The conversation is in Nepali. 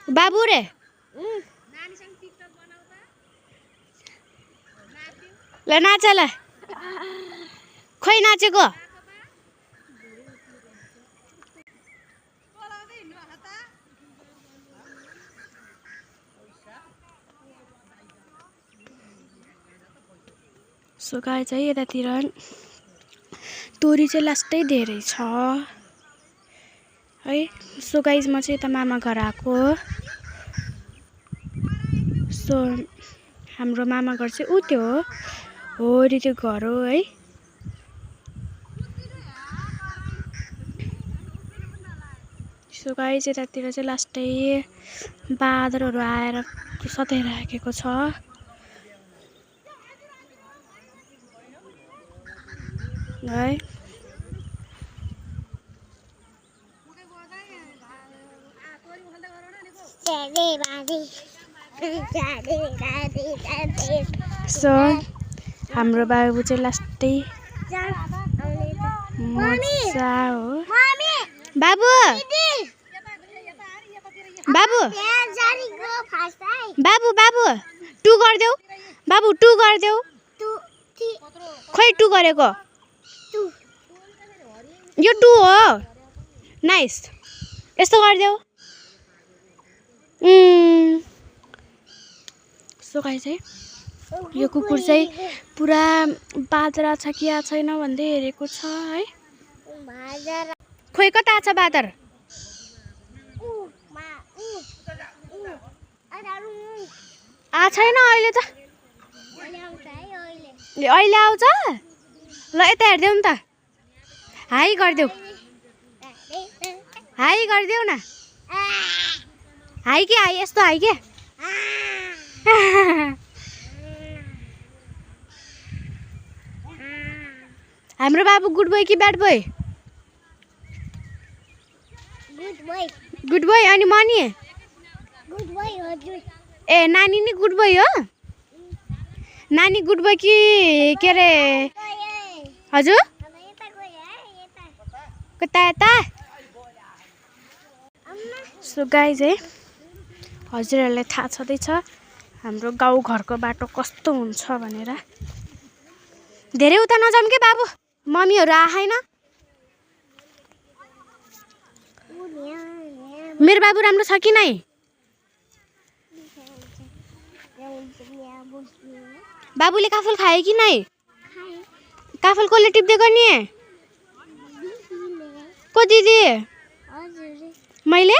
बाबु रे ल नाच ल खोइ नाचेको सो गाई चाहिँ यतातिर तोरी चाहिँ लास्टै धेरै छ है। सो गाइज म चाहिँ यता मामा घर आएको। सो हाम्रो मामा घर चाहिँ ऊ त्यो हो त्यो घर हो है। सो गाइज यतातिर चाहिँ लास्टै बादलहरू आएर सताइराखेको छ है। सो हाम्रो बाबु चाहिँ लास्टै मजा हो। बाबु बाबु बाबु बाबु टु गरिदेऊ बाबु टु गरिदेऊ खोइ टु गरेको यो टु हो नाइस यस्तो गरिदेऊ। सो गाई चाहिँ यो कुकुर चाहिँ पुरा बादरा छ कि या छैन भन्दै हेरेको छ है। खोइ कता छ बादर छैन अहिले त अहिले आउँछ ल यता हेरिदेऊ नि त हाई गरिदेऊ न हाई के हाई यस्तो हाई के हाम्रो बाबु गुड बोय कि ब्याड बोय गुड बोय अनि मनी ए नानी नि गुड बोय हो नानी गुड बोय कि के अरे हजुर कता यता। सो गाइज है हजुरहरूलाई थाहा छँदैछ हाम्रो गाउँ घरको बाटो कस्तो हुन्छ भनेर। धेरै उता नजाऊँ के बाबु मम्मीहरू आएन। मेरो बाबु राम्रो छ कि नै बाबुले काफल खायो कि नै काफल कसले टिप्दै नि को दिदी मैले